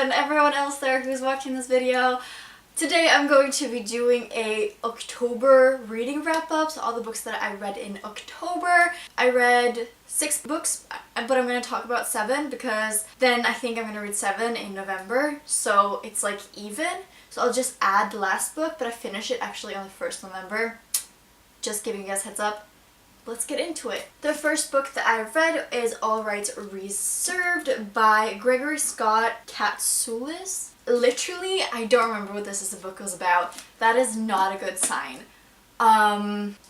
and everyone else there who's watching this video. Today I'm going to be doing a October reading wrap-up, so all the books that I read in October. I read 6 books, but I'm going to talk about 7 because then I think I'm going to read 7 in November, so it's like even. So I'll just add the last book, but I finish it actually on the 1st November. Just giving you guys a heads up. Let's get into it. The first book that I read is All Rights Reserved by Gregory Scott Katsoulis. Literally, I don't remember what this book was about. That is not a good sign.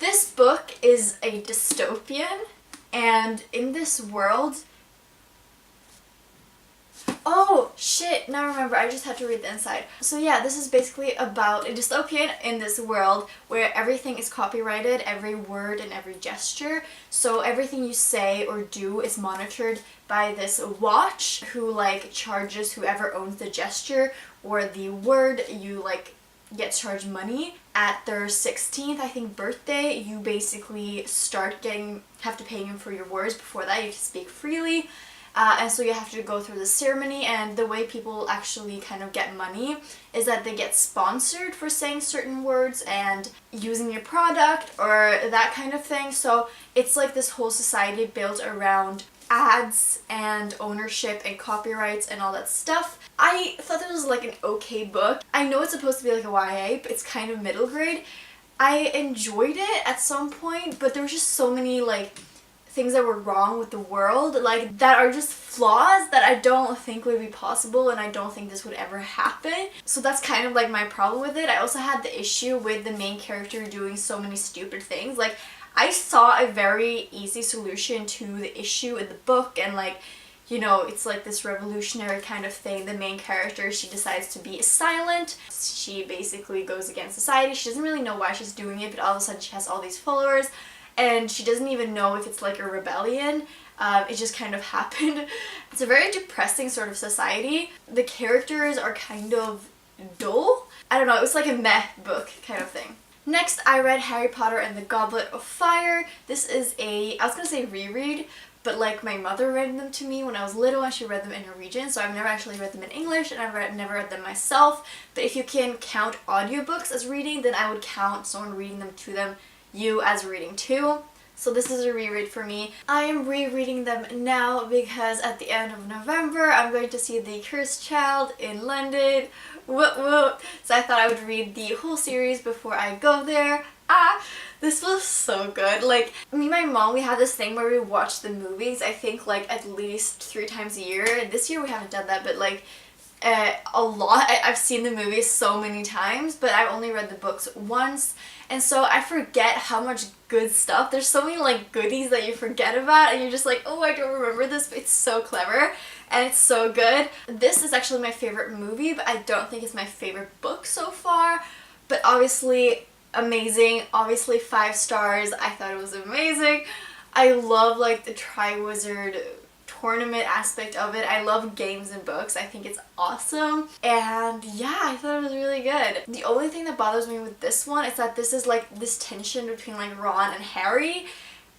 This book is a dystopian, and in this world... Oh, shit, now I remember, I just had to read the inside. So yeah, this is basically about a dystopian in this world where everything is copyrighted, every word and every gesture. So everything you say or do is monitored by this watch who like charges whoever owns the gesture or the word. You like get charged money. At their 16th, I think, birthday, you basically have to pay him for your words. Before that, you can speak freely. And so you have to go through the ceremony, and the way people actually kind of get money is that they get sponsored for saying certain words and using your product or that kind of thing. So it's like this whole society built around ads and ownership and copyrights and all that stuff. I thought this was like an okay book. I know it's supposed to be like a YA, but it's kind of middle grade. I enjoyed it at some point, but there were just so many like things that were wrong with the world, like that are just flaws that I don't think would be possible, and I don't think this would ever happen. So that's kind of like my problem with it. I also had the issue with the main character doing so many stupid things. Like, I saw a very easy solution to the issue in the book, and like, you know, it's like this revolutionary kind of thing. The main character, she decides to be silent. She basically goes against society. She doesn't really know why she's doing it, but all of a sudden she has all these followers. And she doesn't even know if it's like a rebellion. It just kind of happened. It's a very depressing sort of society. The characters are kind of dull. I don't know, it was like a meh book kind of thing. Next, I read Harry Potter and the Goblet of Fire. This is I was gonna say reread, but like my mother read them to me when I was little and she read them in Norwegian, so I've never actually read them in English, and I've never read them myself. But if you can count audiobooks as reading, then I would count someone reading them to them you as reading too. So this is a reread for me. I am rereading them now because at the end of November I'm going to see The Cursed Child in London. Whoop whoop. So I thought I would read the whole series before I go there. This was so good. Like, me and my mom, we have this thing where we watch the movies, I think like at least 3 times a year. This year we haven't done that, but like a lot. I've seen the movies so many times, but I've only read the books once, and so I forget how much good stuff. There's so many like goodies that you forget about, and you're just like, oh, I don't remember this, but it's so clever and it's so good. This is actually my favorite movie, but I don't think it's my favorite book so far. But obviously amazing, obviously 5 stars. I thought it was amazing. I love like the Triwizard tournament aspect of it. I love games and books. I think it's awesome. And yeah, I thought it was really good. The only thing that bothers me with this one is that this is like this tension between like Ron and Harry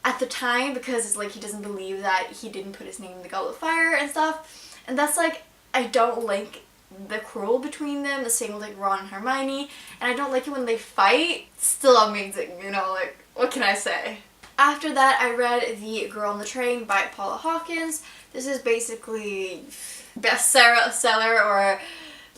at the time, because it's like he doesn't believe that he didn't put his name in the Goblet of Fire and stuff. And that's like, I don't like the quarrel between them. The same with like Ron and Hermione. And I don't like it when they fight. Still amazing, you know, like, what can I say? After that, I read The Girl on the Train by Paula Hawkins. This is basically bestseller, or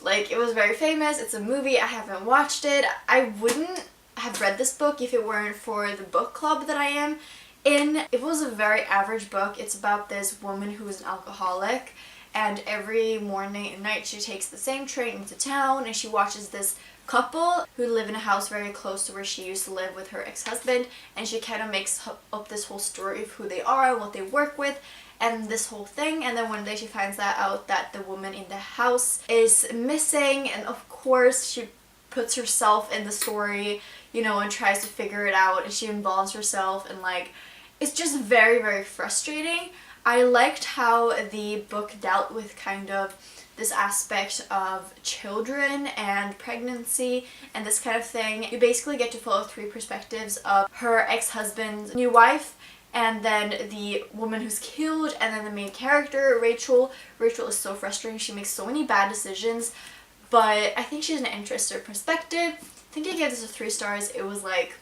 like, it was very famous. It's a movie. I haven't watched it. I wouldn't have read this book if it weren't for the book club that I am in. It was a very average book. It's about this woman who is an alcoholic, and every morning and night she takes the same train into town, and she watches this couple who live in a house very close to where she used to live with her ex-husband, and she kind of makes up this whole story of who they are and what they work with and this whole thing. And then one day she finds out that the woman in the house is missing, and of course she puts herself in the story, you know, and tries to figure it out, and she involves herself, and like, it's just very, very frustrating. I liked how the book dealt with kind of this aspect of children and pregnancy and this kind of thing. You basically get to follow 3 perspectives of her ex-husband's new wife and then the woman who's killed, and then the main character, Rachel. Rachel is so frustrating. She makes so many bad decisions, but I think she's an interesting perspective. I think I gave this a 3 stars. It was like,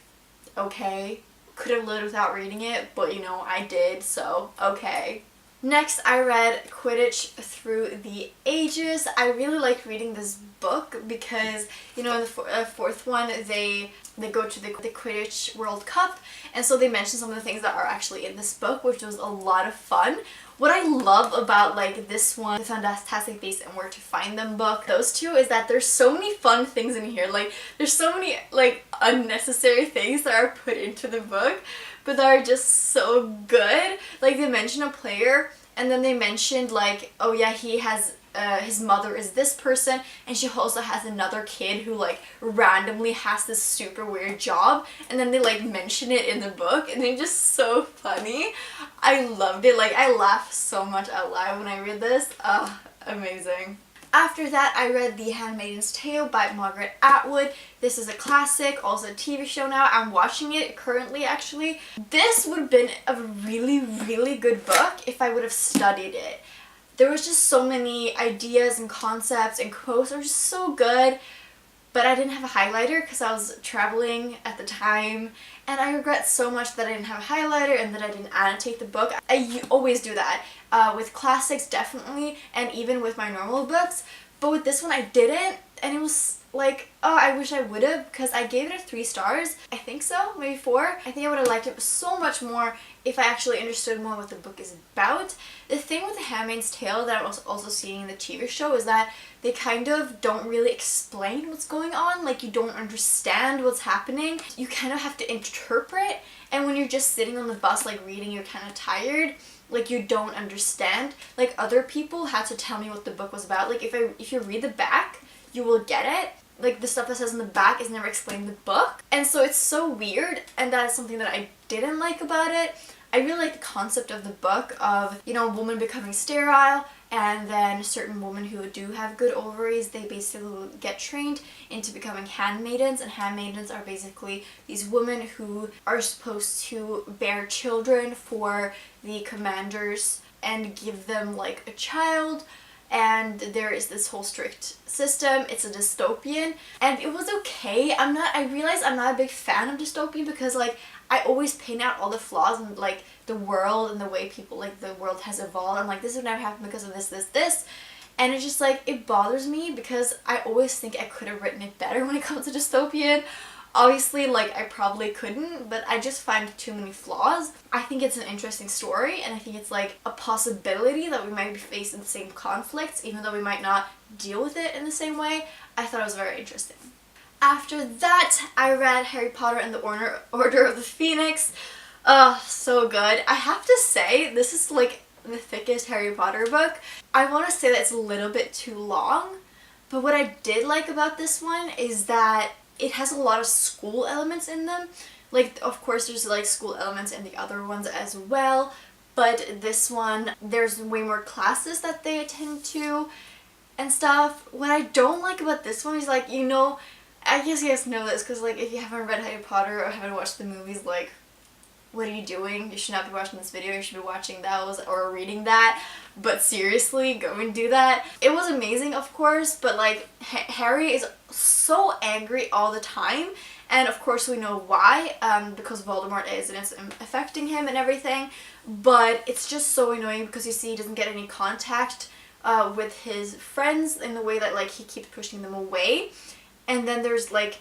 okay. Could have lived without reading it, but you know, I did, so okay. Next, I read Quidditch Through the Ages. I really liked reading this book because, you know, in the fourth one, they go to the Quidditch World Cup, and so they mention some of the things that are actually in this book, which was a lot of fun. What I love about like this one, the Fantastic Beasts and Where to Find Them book, those two, is that there's so many fun things in here. Like, there's so many like unnecessary things that are put into the book, but that are just so good. Like, they mention a player, and then they mentioned like, oh yeah, he has his mother is this person, and she also has another kid who like randomly has this super weird job, and then they like mention it in the book, and they're just so funny. I loved it. Like, I laughed so much out loud when I read this. Amazing. After that, I read The Handmaid's Tale by Margaret Atwood. This is a classic, also a TV show now. I'm watching it currently, actually. This would have been a really, really good book if I would have studied it. There was just so many ideas and concepts and quotes that were just so good, but I didn't have a highlighter because I was traveling at the time, and I regret so much that I didn't have a highlighter and that I didn't annotate the book. I always do that. With classics, definitely, and even with my normal books, but with this one I didn't, and it was like, oh, I wish I would have, because I gave it a 3 stars. I think so, maybe 4. I think I would have liked it so much more if I actually understood more what the book is about. The thing with The Handmaid's Tale that I was also seeing in the TV show is that they kind of don't really explain what's going on. Like, you don't understand what's happening. You kind of have to interpret, and when you're just sitting on the bus like reading, you're kind of tired. Like, you don't understand. Like, other people had to tell me what the book was about. Like, if you read the back, you will get it. Like, the stuff that says in the back is never explained in the book. And so it's so weird, and that is something that I didn't like about it. I really like the concept of the book of, you know, a woman becoming sterile, and then certain women who do have good ovaries, they basically get trained into becoming handmaidens, and handmaidens are basically these women who are supposed to bear children for the commanders and give them like a child. And there is this whole strict system. It's a dystopian, and it was okay. I realize I'm not a big fan of dystopian because like I always paint out all the flaws in like the world and the way people, like, the world has evolved. I'm like, this would never happen because of this, and it's just like, it bothers me because I always think I could have written it better when it comes to dystopian. Obviously, like, I probably couldn't, but I just find too many flaws. I think it's an interesting story, and I think it's like a possibility that we might be facing the same conflicts, even though we might not deal with it in the same way. I thought it was very interesting. After that, I read Harry Potter and the Order of the Phoenix. So good. I have to say, this is like the thickest Harry Potter book. I want to say that it's a little bit too long, but what I did like about this one is that it has a lot of school elements in them. Like, of course, there's like school elements in the other ones as well, but this one, there's way more classes that they attend to and stuff. What I don't like about this one is, like, you know, I guess you guys know this because, like, if you haven't read Harry Potter or haven't watched the movies, like, what are you doing? You should not be watching this video. You should be watching those or reading that. But seriously, go and do that. It was amazing, of course, but like, Harry is so angry all the time. And of course we know why, because Voldemort is, and it's affecting him and everything. But it's just so annoying because you see he doesn't get any contact with his friends in the way that, like, he keeps pushing them away. And then there's like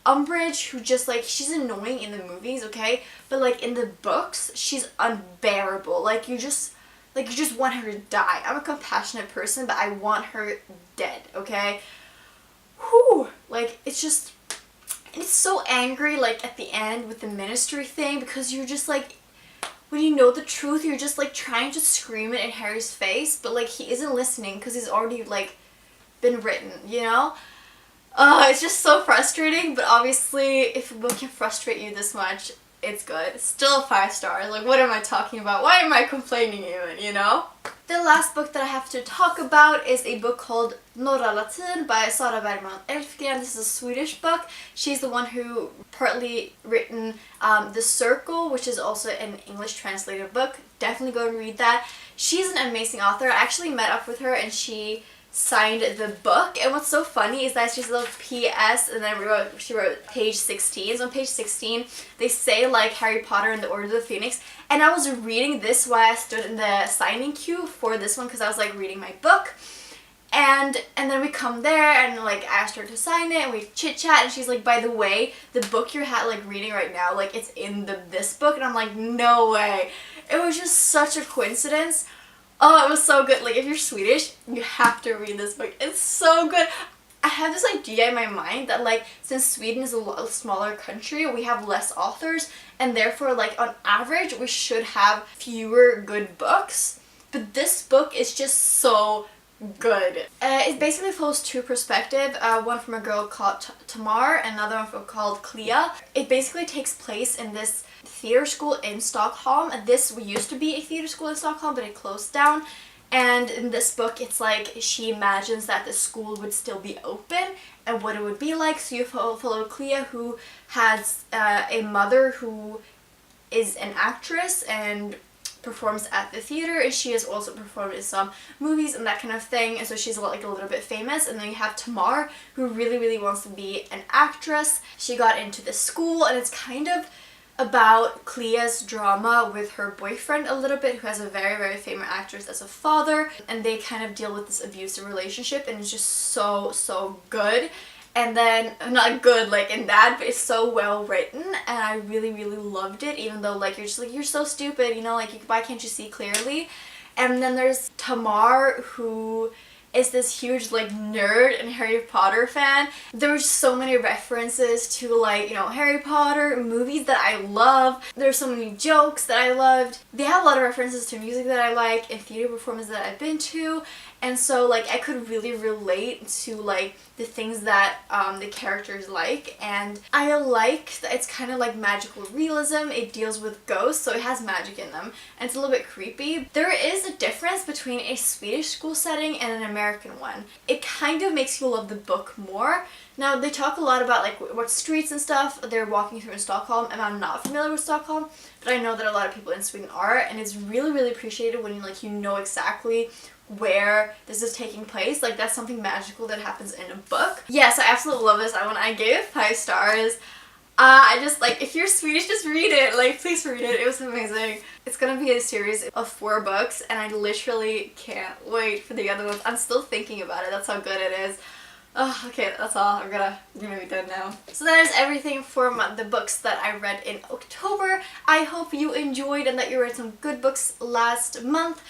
Umbridge, who just, like, she's annoying in the movies, okay? But like in the books, she's unbearable. Like, you just want her to die. I'm a compassionate person, but I want her dead, okay? Whew. Like, it's just, it's so angry, like, at the end with the ministry thing, because you're just like, when you know the truth, you're just like trying to scream it in Harry's face, but like he isn't listening because he's already like been written, you know? It's just so frustrating, but obviously if a book can frustrate you this much, it's good. Still 5 stars. Like, what am I talking about? Why am I complaining even, you know? The last book that I have to talk about is a book called Norra Latin by Sara Bergman Elfgren. This is a Swedish book. She's the one who partly written The Circle, which is also an English translated book. Definitely go and read that. She's an amazing author. I actually met up with her and she signed the book, and what's so funny is that she's a little PS and then she wrote page 16. So on page 16 they say like Harry Potter and the Order of the Phoenix, and I was reading this while I stood in the signing queue for this one because I was like reading my book, and then we come there and like I asked her to sign it and we chit chat, and she's like, by the way, the book you're like reading right now, like it's in this book, and I'm like, no way. It was just such a coincidence. Oh, it was so good. Like, if you're Swedish, you have to read this book. It's so good. I have this idea in my mind that, like, since Sweden is a smaller country, we have less authors, and therefore, like, on average, we should have fewer good books. But this book is just so good. It basically follows 2 perspectives, one from a girl called Tamar and another one from called Clea. It basically takes place in this theater school in Stockholm. This used to be a theater school in Stockholm, but it closed down. And in this book, it's like she imagines that the school would still be open and what it would be like. So you follow Clea, who has a mother who is an actress and performs at the theater, and she has also performed in some movies and that kind of thing, and so she's like a little bit famous. And then you have Tamar, who really wants to be an actress. She got into the school, and it's kind of about Clea's drama with her boyfriend a little bit, who has a very famous actress as a father, and they kind of deal with this abusive relationship, and it's just so good. And then, not good like in that, but it's so well written, and I really loved it, even though like you're just like, you're so stupid, you know, like why can't you see clearly? And then there's Tamar, who is this huge like nerd and Harry Potter fan. There were just so many references to like, you know, Harry Potter, movies that I love. There's so many jokes that I loved. They have a lot of references to music that I like and theater performances that I've been to. And so like I could really relate to like the things that the characters like, and I like that it's kind of like magical realism. It deals with ghosts, so it has magic in them, and it's a little bit creepy. There is a difference between a Swedish school setting and an American one. It kind of makes you love the book more. Now they talk a lot about like what streets and stuff they're walking through in Stockholm, and I'm not familiar with Stockholm, but I know that a lot of people in Sweden are, and it's really appreciated when like you know exactly where this is taking place. Like that's something magical that happens in a book. Yes, I absolutely love this. I gave it 5 stars. I just like, if you're Swedish, just read it. Like, please read it. It was amazing. It's gonna be a series of 4 books, and I literally can't wait for the other ones. I'm still thinking about it. That's how good it is. Oh, okay, that's all. I'm gonna be done now. So that is everything for the books that I read in October. I hope you enjoyed and that you read some good books last month.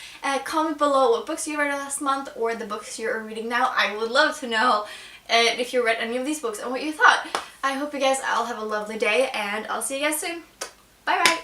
Comment below what books you read last month or the books you're reading now. I would love to know if you read any of these books and what you thought. I hope you guys all have a lovely day, and I'll see you guys soon. Bye bye!